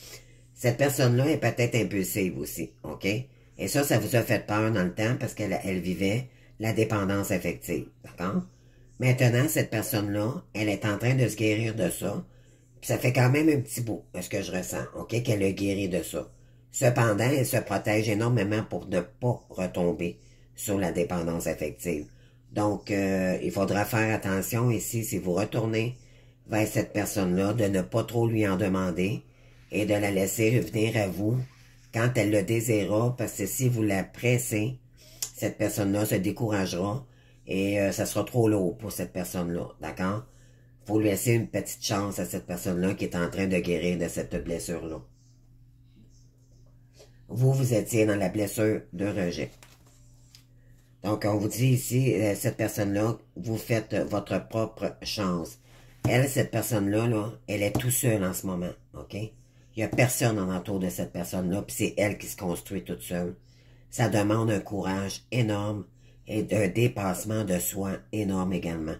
Cette personne-là est peut-être impulsive aussi, OK? Et ça vous a fait peur dans le temps parce qu'elle vivait la dépendance affective, d'accord? Maintenant, cette personne-là, elle est en train de se guérir de ça. Puis ça fait quand même un petit bout, ce que je ressens, OK? Qu'elle a guéri de ça. Cependant, elle se protège énormément pour ne pas retomber sur la dépendance affective. Donc, il faudra faire attention ici, si vous retournez vers cette personne-là, de ne pas trop lui en demander et de la laisser venir à vous quand elle le désirera, parce que si vous la pressez, cette personne-là se découragera et ça sera trop lourd pour cette personne-là, d'accord? Faut lui laisser une petite chance à cette personne-là qui est en train de guérir de cette blessure-là. Vous étiez dans la blessure de rejet. Donc, on vous dit ici, cette personne-là, vous faites votre propre chance. Elle, cette personne-là, elle est tout seule en ce moment, OK? Il n'y a personne en entour de cette personne-là, puis c'est elle qui se construit toute seule. Ça demande un courage énorme et un dépassement de soi énorme également.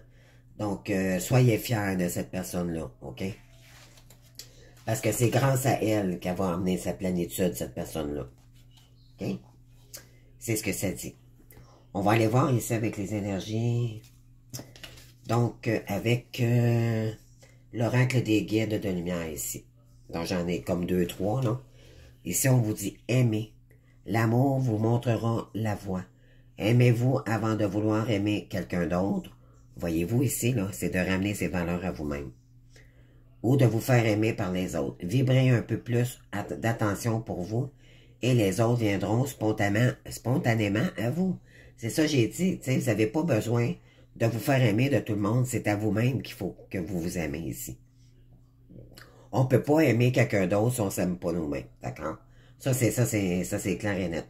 Donc, soyez fiers de cette personne-là, OK? Parce que c'est grâce à elle qu'elle va amener sa plénitude, cette personne-là. OK? C'est ce que ça dit. On va aller voir ici avec les énergies. Donc, avec l'oracle des guides de lumière ici. Donc, j'en ai comme 2, 3, là. Ici, on vous dit aimer. L'amour vous montrera la voie. Aimez-vous avant de vouloir aimer quelqu'un d'autre. Voyez-vous ici, là, c'est de ramener ces valeurs à vous-même. Ou de vous faire aimer par les autres. Vibrez un peu plus d'attention pour vous et les autres viendront spontanément à vous. C'est ça que j'ai dit, vous n'avez pas besoin de vous faire aimer de tout le monde, c'est à vous-même qu'il faut que vous vous aimez ici. On ne peut pas aimer quelqu'un d'autre si on ne s'aime pas nous-mêmes, d'accord? Ça, c'est clair et net.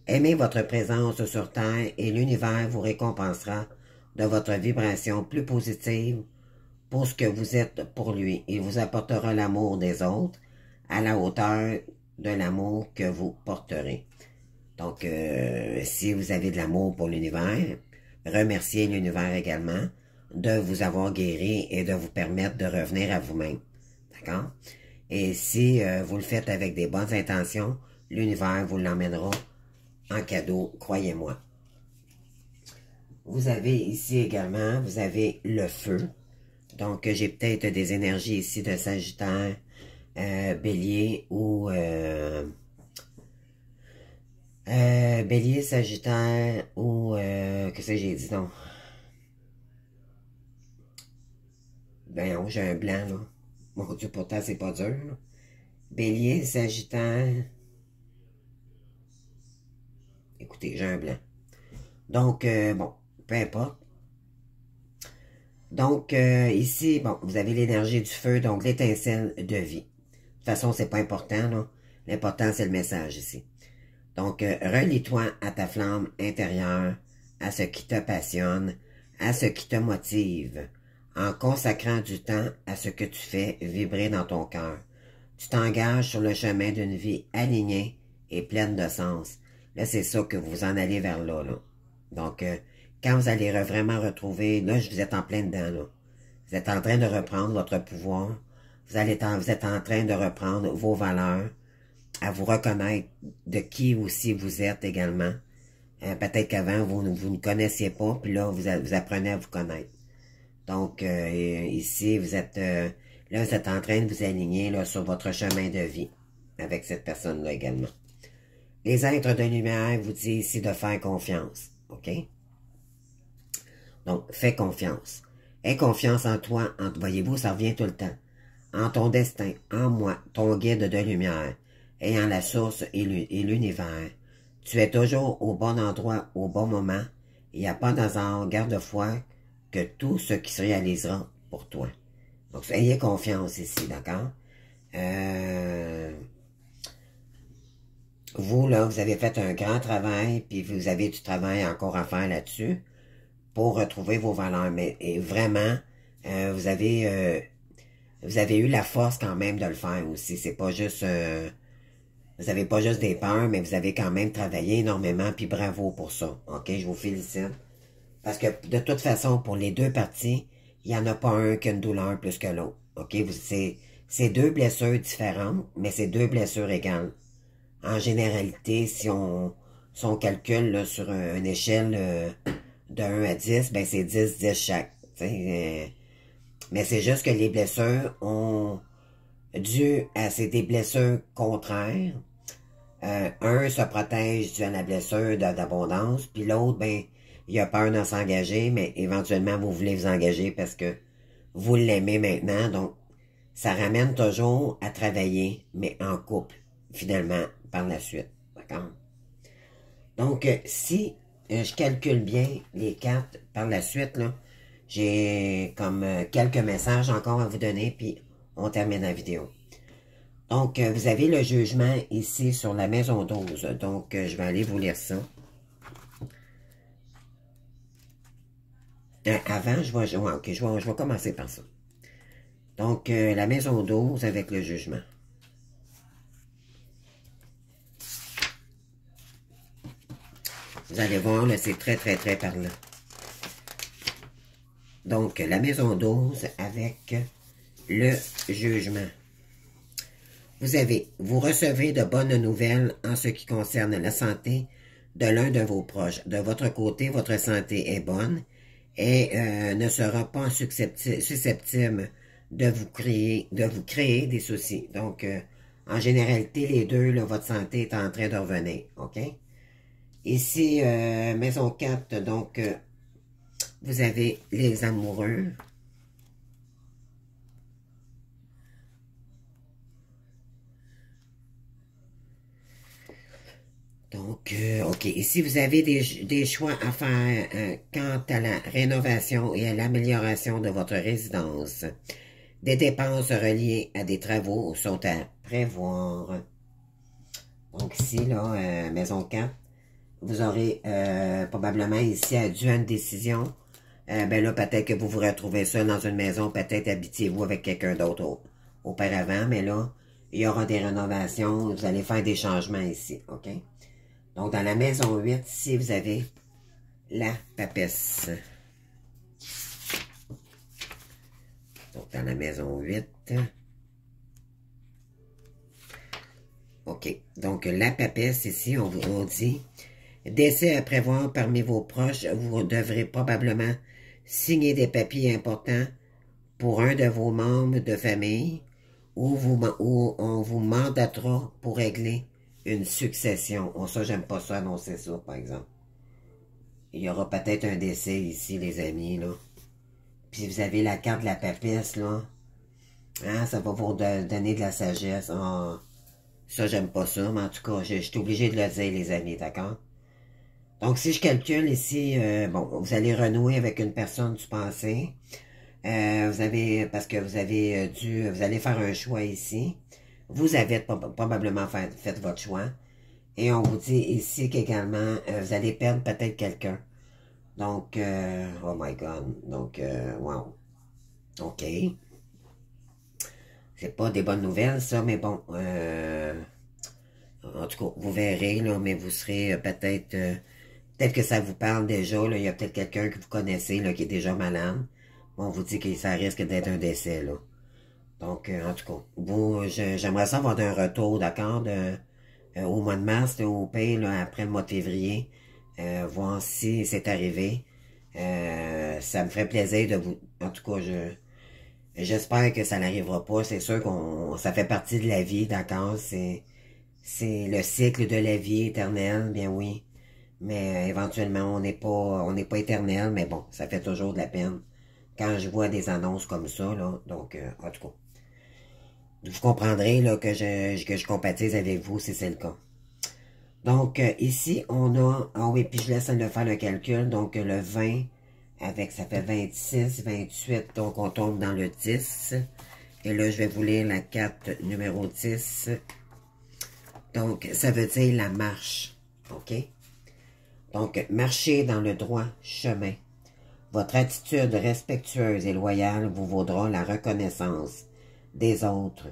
Aimez votre présence sur Terre et l'univers vous récompensera de votre vibration plus positive pour ce que vous êtes pour lui. Il vous apportera l'amour des autres à la hauteur de l'amour que vous porterez. Donc, si vous avez de l'amour pour l'univers, remerciez l'univers également de vous avoir guéri et de vous permettre de revenir à vous-même. D'accord? Et si vous le faites avec des bonnes intentions, l'univers vous l'emmènera en cadeau, croyez-moi. Vous avez ici également, vous avez le feu. Donc, j'ai peut-être des énergies ici de Sagittaire, Bélier ou... Bélier, Sagittaire ou... qu'est-ce que j'ai dit donc? Ben non, j'ai un blanc, là. Mon Dieu, pourtant, c'est pas dur, là. Bélier, Sagittaire... Écoutez, j'ai un blanc. Donc, bon, peu importe. Donc, ici, bon, vous avez l'énergie du feu, donc l'étincelle de vie. De toute façon, c'est pas important, là. L'important, c'est le message ici. Donc, relie-toi à ta flamme intérieure, à ce qui te passionne, à ce qui te motive, en consacrant du temps à ce que tu fais vibrer dans ton cœur. Tu t'engages sur le chemin d'une vie alignée et pleine de sens. Là, c'est ça que vous en allez vers là, là. Donc, quand vous allez vraiment retrouver, là, vous êtes en plein dedans, là. Vous êtes en train de reprendre votre pouvoir. Vous êtes en train de reprendre vos valeurs, à vous reconnaître de qui aussi vous êtes également. Peut-être qu'avant, vous ne connaissiez pas, puis là, vous apprenez à vous connaître. Donc, ici, là, vous êtes en train de vous aligner là, sur votre chemin de vie avec cette personne-là également. Les êtres de lumière vous disent ici de faire confiance, OK? Donc, fais confiance. Aie confiance en toi, voyez-vous, ça revient tout le temps. En ton destin, en moi, ton guide de lumière, ayant la source et l'univers. Tu es toujours au bon endroit, au bon moment. Il n'y a pas d'hasard, garde-foi que tout ce qui se réalisera pour toi. Donc, ayez confiance ici, d'accord? Vous, là, vous avez fait un grand travail, puis vous avez du travail encore à faire là-dessus pour retrouver vos valeurs. Mais vraiment, vous avez eu la force quand même de le faire aussi. C'est pas juste... vous n'avez pas juste des peurs, mais vous avez quand même travaillé énormément, puis bravo pour ça. OK, je vous félicite. Parce que de toute façon, pour les deux parties, il n'y en a pas un qui a une douleur plus que l'autre. OK, c'est deux blessures différentes, mais c'est deux blessures égales. En généralité, si on calcule là, sur une échelle de 1 à 10, ben c'est 10 chaque. Mais c'est juste que les blessures ont dû à des blessures contraires. Un se protège dû à la blessure d'abondance, puis l'autre, ben, il a peur d'en s'engager, mais éventuellement, vous voulez vous engager parce que vous l'aimez maintenant. Donc, ça ramène toujours à travailler, mais en couple, finalement, par la suite. D'accord? Donc, si je calcule bien les cartes par la suite, là, j'ai comme quelques messages encore à vous donner, puis on termine la vidéo. Donc, vous avez le jugement ici sur la maison 12. Donc, je vais aller vous lire ça. Avant, je vais commencer par ça. Donc, la maison 12 avec le jugement. Vous allez voir, là, c'est très, très, très parlant. Donc, la maison 12 avec le jugement. Vous recevez de bonnes nouvelles en ce qui concerne la santé de l'un de vos proches. De votre côté, votre santé est bonne et ne sera pas susceptible de vous créer des soucis. Donc, en généralité, les deux, là, votre santé est en train de revenir. OK? Ici, maison 4, donc, vous avez les amoureux. Donc, OK. Ici, vous avez des choix à faire quant à la rénovation et à l'amélioration de votre résidence. Des dépenses reliées à des travaux sont à prévoir. Donc, ici, là, maison 4, vous aurez probablement ici dû à une décision. Ben là, peut-être que vous vous retrouvez seul dans une maison, peut-être habitiez-vous avec quelqu'un d'autre auparavant, mais là, il y aura des rénovations, vous allez faire des changements ici, OK? Donc, dans la maison 8, ici, vous avez la papesse. Donc, dans la maison 8. OK. Donc, la papesse, ici, on dit, décès à prévoir parmi vos proches, vous devrez probablement signer des papiers importants pour un de vos membres de famille ou on vous mandatera pour régler une succession. Oh, ça, j'aime pas ça, annoncer ça, par exemple. Il y aura peut-être un décès ici, les amis, là. Puis vous avez la carte de la papesse, là. Hein, ça va vous donner de la sagesse. Oh, ça, j'aime pas ça, mais en tout cas, je suis obligé de le dire, les amis, d'accord? Donc, si je calcule ici, bon, vous allez renouer avec une personne du passé. Parce que vous avez vous allez faire un choix ici. Vous avez probablement fait votre choix. Et on vous dit ici qu'également, vous allez perdre peut-être quelqu'un. Donc, oh my God. Donc, wow. OK. C'est pas des bonnes nouvelles, ça, mais bon. En tout cas, vous verrez, là, mais vous serez peut-être que ça vous parle déjà, là. Il y a peut-être quelqu'un que vous connaissez, là, qui est déjà malade. On vous dit que ça risque d'être un décès, là. Donc, en tout cas, j'aimerais ça avoir un retour, d'accord, au mois de mars, là, au pays, là, après le mois de février, voir si c'est arrivé. Ça me ferait plaisir de vous... En tout cas, j'espère que ça n'arrivera pas. C'est sûr ça fait partie de la vie, d'accord? C'est le cycle de la vie éternelle, bien oui. Mais éventuellement, on n'est pas éternel, mais bon, ça fait toujours de la peine quand je vois des annonces comme ça, là. Donc, en tout cas, vous comprendrez là, que je compatis avec vous si c'est le cas. Donc, ici, on a... Ah oui, puis je laisse le faire le calcul. Donc, le 20, ça fait 26, 28. Donc, on tombe dans le 10. Et là, je vais vous lire la carte numéro 10. Donc, ça veut dire la marche. OK? Donc, marchez dans le droit chemin. Votre attitude respectueuse et loyale vous vaudra la reconnaissance des autres,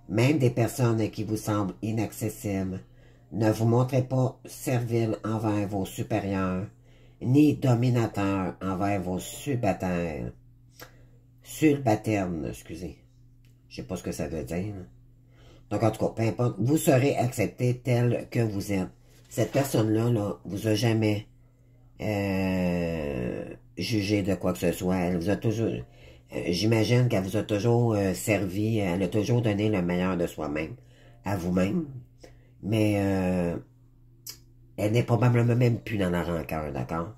même des personnes qui vous semblent inaccessibles. Ne vous montrez pas servile envers vos supérieurs, ni dominateur envers vos subalternes. Subalternes, excusez. Je sais pas ce que ça veut dire. Donc, en tout cas, peu importe, vous serez accepté tel que vous êtes. Cette personne-là, là, vous a jamais jugé de quoi que ce soit. Elle vous a toujours... J'imagine qu'elle vous a toujours servi, elle a toujours donné le meilleur de soi-même, à vous-même. Mais elle n'est probablement même plus dans la rancœur, d'accord?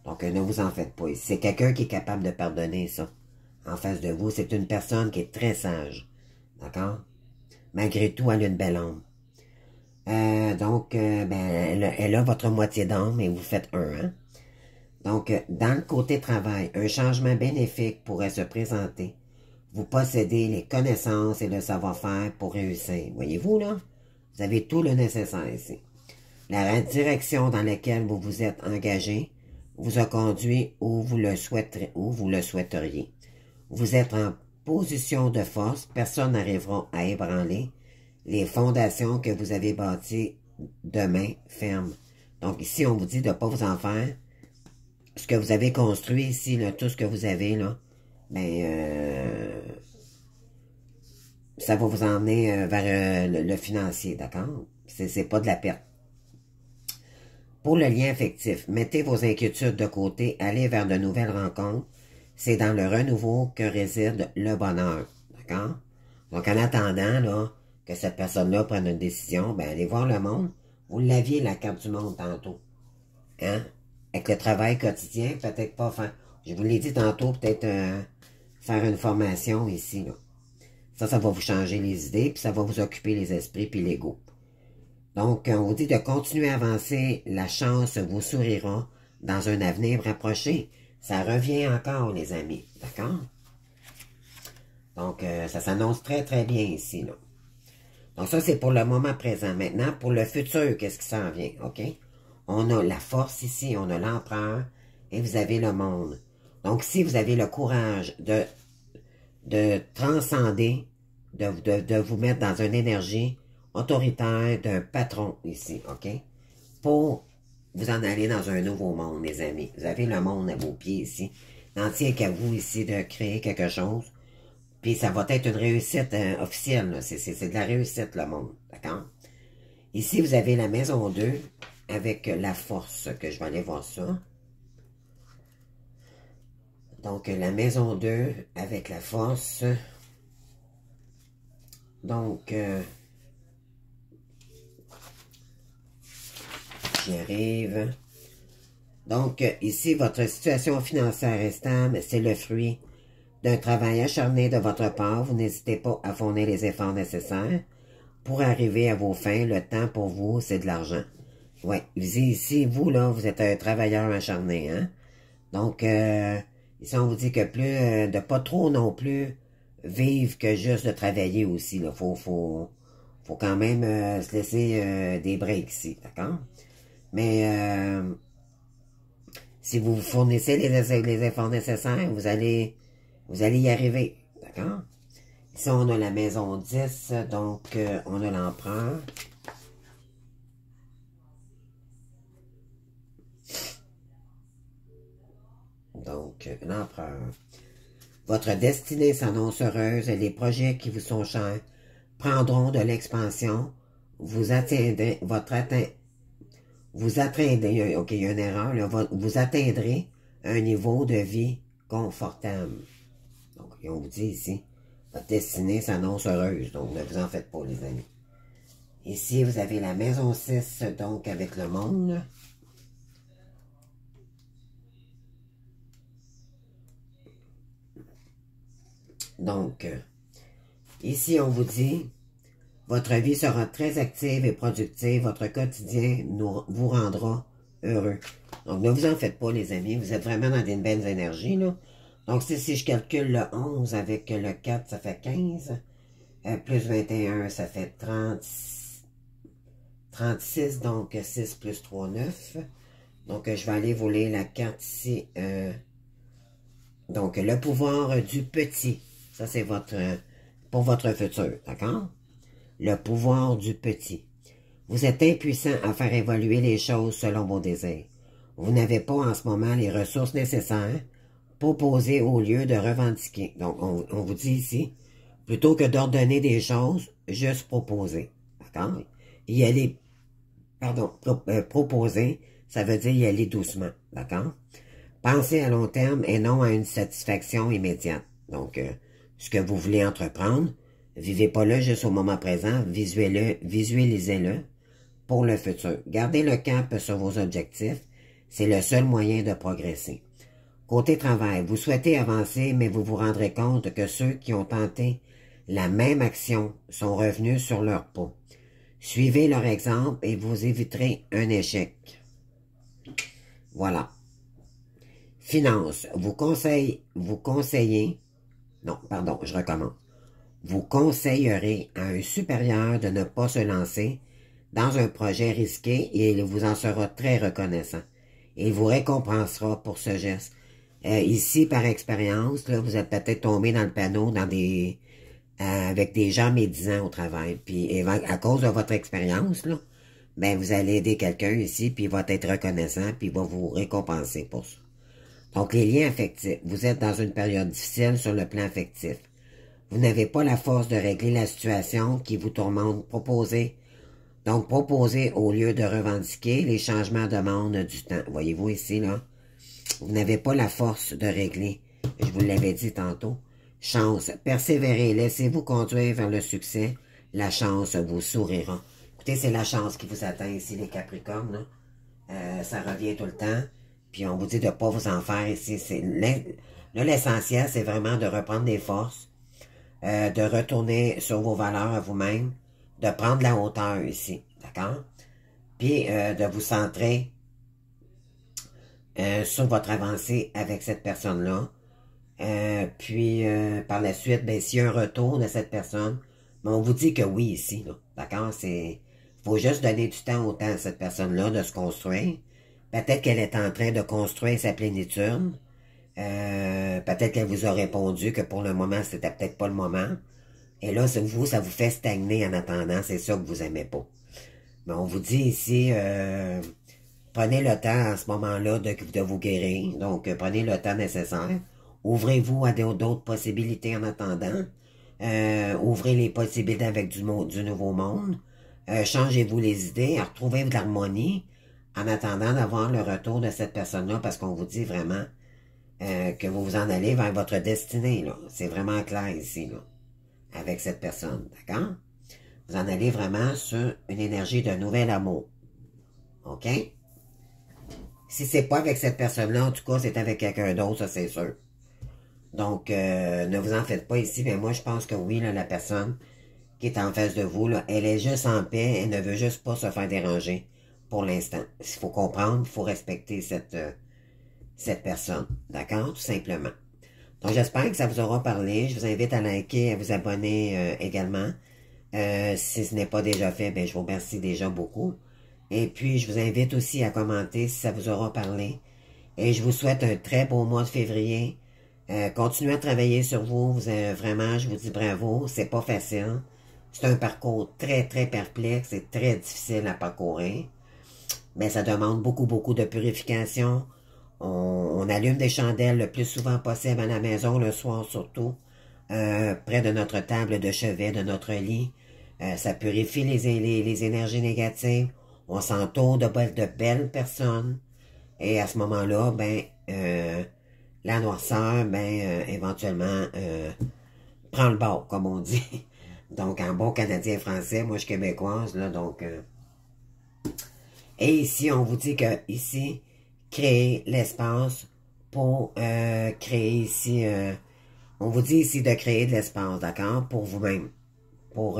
Donc, ne vous en faites pas. C'est quelqu'un qui est capable de pardonner ça. En face de vous, c'est une personne qui est très sage, d'accord? Malgré tout, elle a une belle âme. Elle a votre moitié d'âme et vous faites un, hein? Donc, dans le côté travail, un changement bénéfique pourrait se présenter. Vous possédez les connaissances et le savoir-faire pour réussir. Voyez-vous, là? Vous avez tout le nécessaire ici. La direction dans laquelle vous vous êtes engagé vous a conduit où vous le souhaiteriez. Vous êtes en position de force. Personne n'arrivera à ébranler les fondations que vous avez bâties de main ferme. Donc, ici, on vous dit de ne pas vous en faire. Ce que vous avez construit ici, là, tout ce que vous avez, là, ça va vous emmener vers le financier, d'accord? C'est pas de la perte. Pour le lien affectif, mettez vos inquiétudes de côté, allez vers de nouvelles rencontres. C'est dans le renouveau que réside le bonheur, d'accord? Donc, en attendant, là, que cette personne-là prenne une décision, allez voir le monde. Vous l'aviez, la carte du monde, tantôt. Hein? Avec le travail quotidien, peut-être pas faire... Je vous l'ai dit tantôt, peut-être faire une formation ici, là. Ça va vous changer les idées, puis ça va vous occuper les esprits puis l'ego. Donc, on vous dit de continuer à avancer. La chance vous sourira dans un avenir rapproché. Ça revient encore, les amis. D'accord? Donc, ça s'annonce très, très bien ici, là. Donc, ça, c'est pour le moment présent. Maintenant, pour le futur, qu'est-ce qui s'en vient? OK? On a la force ici, on a l'empereur, et vous avez le monde. Donc, si vous avez le courage de transcender, de vous mettre dans une énergie autoritaire d'un patron ici, OK? Pour vous en aller dans un nouveau monde, mes amis. Vous avez le monde à vos pieds ici. N'en tient qu'à vous ici de créer quelque chose. Puis ça va être une réussite officielle. C'est de la réussite, le monde. D'accord? Ici, vous avez la maison 2 avec la force, que je vais aller voir ça. Donc, la maison 2 avec la force. Donc, j'y arrive. Donc, ici, votre situation financière est stable. C'est le fruit d'un travail acharné de votre part. Vous n'hésitez pas à fournir les efforts nécessaires pour arriver à vos fins. Le temps pour vous, c'est de l'argent. Oui, ici, vous, là, vous êtes un travailleur acharné, hein? Donc, Ici, on vous dit que plus, de pas trop non plus vivre que juste de travailler aussi. Là. Faut quand même se laisser des breaks ici, d'accord? Mais si vous fournissez les efforts nécessaires, vous allez y arriver, d'accord? Ici, on a la maison 10, donc on a l'empereur. Donc, l'empereur. Votre destinée s'annonce heureuse et les projets qui vous sont chers prendront de l'expansion. Vous atteindrez ok, il y a une erreur, là, vous atteindrez un niveau de vie confortable. Donc, on vous dit ici, votre destinée s'annonce heureuse, donc ne vous en faites pas, les amis. Ici, vous avez la maison 6, donc avec le monde. Donc, ici, on vous dit, votre vie sera très active et productive, votre quotidien vous rendra heureux. Donc, ne vous en faites pas, les amis, vous êtes vraiment dans des belles énergies, là. Donc, si je calcule le 11 avec le 4, ça fait 15, plus 21, ça fait 36, donc 6 plus 3, 9. Donc, je vais aller vous lire la carte ici. Donc, le pouvoir du petit. Ça, c'est pour votre futur, d'accord? Le pouvoir du petit. Vous êtes impuissant à faire évoluer les choses selon vos désirs. Vous n'avez pas en ce moment les ressources nécessaires pour poser au lieu de revendiquer. Donc, on vous dit ici, plutôt que d'ordonner des choses, juste proposer, d'accord? Y aller, pardon, proposer, ça veut dire y aller doucement, d'accord? Pensez à long terme et non à une satisfaction immédiate. Donc, ce que vous voulez entreprendre, vivez pas là juste au moment présent, visualisez-le pour le futur. Gardez le cap sur vos objectifs, c'est le seul moyen de progresser. Côté travail, vous souhaitez avancer, mais vous vous rendrez compte que ceux qui ont tenté la même action sont revenus sur leur pas. Suivez leur exemple et vous éviterez un échec. Voilà. Finances, vous conseillez, non, pardon, je recommence. Vous conseillerez à un supérieur de ne pas se lancer dans un projet risqué et il vous en sera très reconnaissant. Il vous récompensera pour ce geste. Ici, par expérience, là, vous êtes peut-être tombé dans le panneau avec des gens médisants au travail. Puis à cause de votre expérience, là, ben, vous allez aider quelqu'un ici, puis il va être reconnaissant, puis il va vous récompenser pour ça. Donc, les liens affectifs. Vous êtes dans une période difficile sur le plan affectif. Vous n'avez pas la force de régler la situation qui vous tourmente. Proposez au lieu de revendiquer, les changements demandent du temps. Voyez-vous ici, là? Vous n'avez pas la force de régler. Je vous l'avais dit tantôt. Chance. Persévérez. Laissez-vous conduire vers le succès. La chance vous sourira. Écoutez, c'est la chance qui vous atteint ici, les Capricornes. Ça revient tout le temps. Puis on vous dit de ne pas vous en faire ici. Là, l'essentiel, c'est vraiment de reprendre des forces. De retourner sur vos valeurs à vous-même, de prendre la hauteur ici, d'accord? Puis de vous centrer sur votre avancée avec cette personne-là. Puis par la suite, ben, s'il y a un retour de cette personne, ben, on vous dit que oui ici, d'accord? Faut juste donner du temps au temps à cette personne-là de se construire. Peut-être qu'elle est en train de construire sa plénitude. Peut-être qu'elle vous a répondu que pour le moment, c'était peut-être pas le moment. Et là, ça vous fait stagner en attendant. C'est ça que vous aimez pas. Mais on vous dit ici, prenez le temps à ce moment-là de vous guérir. Donc, prenez le temps nécessaire. Ouvrez-vous à d'autres possibilités en attendant. Ouvrez les possibilités avec du nouveau monde. Changez-vous les idées. Retrouvez de l'harmonie en attendant d'avoir le retour de cette personne-là parce qu'on vous dit vraiment que vous vous en allez vers votre destinée, là. C'est vraiment clair ici, là, avec cette personne, d'accord? Vous en allez vraiment sur une énergie de nouvel amour, OK? Si c'est pas avec cette personne-là, en tout cas, c'est avec quelqu'un d'autre, ça c'est sûr. Donc, ne vous en faites pas ici, mais moi, je pense que oui, là, la personne qui est en face de vous, là, elle est juste en paix, elle ne veut juste pas se faire déranger pour l'instant. Il faut comprendre, il faut respecter cette personne. D'accord? Tout simplement. Donc, j'espère que ça vous aura parlé. Je vous invite à liker, à vous abonner également. Si ce n'est pas déjà fait, ben, je vous remercie déjà beaucoup. Et puis, je vous invite aussi à commenter si ça vous aura parlé. Et je vous souhaite un très beau mois de février. Continuez à travailler sur vous. Vraiment, je vous dis bravo. C'est pas facile. C'est un parcours très, très perplexe et très difficile à parcourir. Mais ça demande beaucoup, beaucoup de purification. On allume des chandelles le plus souvent possible à la maison, le soir surtout, près de notre table de chevet, de notre lit. Ça purifie les énergies négatives. On s'entoure de belles personnes. Et à ce moment-là, ben, la noirceur, ben, éventuellement, prend le bord, comme on dit. Donc, en bon canadien-français, moi, je suis québécoise, là, donc... Et ici, on vous dit que, ici, créer l'espace pour créer ici... on vous dit ici de créer de l'espace, d'accord? Pour vous-même. Pour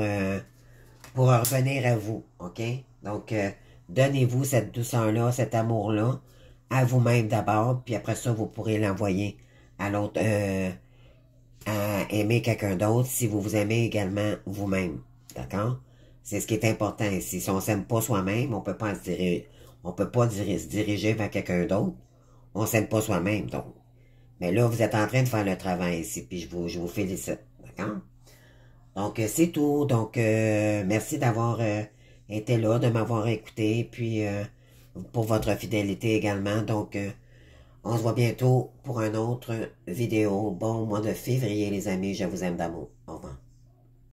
revenir à vous, OK? Donc, donnez-vous cette douceur-là, cet amour-là, à vous-même d'abord, puis après ça, vous pourrez l'envoyer à l'autre, à aimer quelqu'un d'autre si vous vous aimez également vous-même, d'accord? C'est ce qui est important ici. Si on s'aime pas soi-même, on peut pas se diriger, se diriger vers quelqu'un d'autre. On s'aime pas soi-même, donc. Mais là, vous êtes en train de faire le travail ici, puis je vous félicite, d'accord? Donc, c'est tout. Donc, merci d'avoir été là, de m'avoir écouté, puis pour votre fidélité également. Donc, on se voit bientôt pour une autre vidéo. Bon mois de février, les amis. Je vous aime d'amour. Au revoir.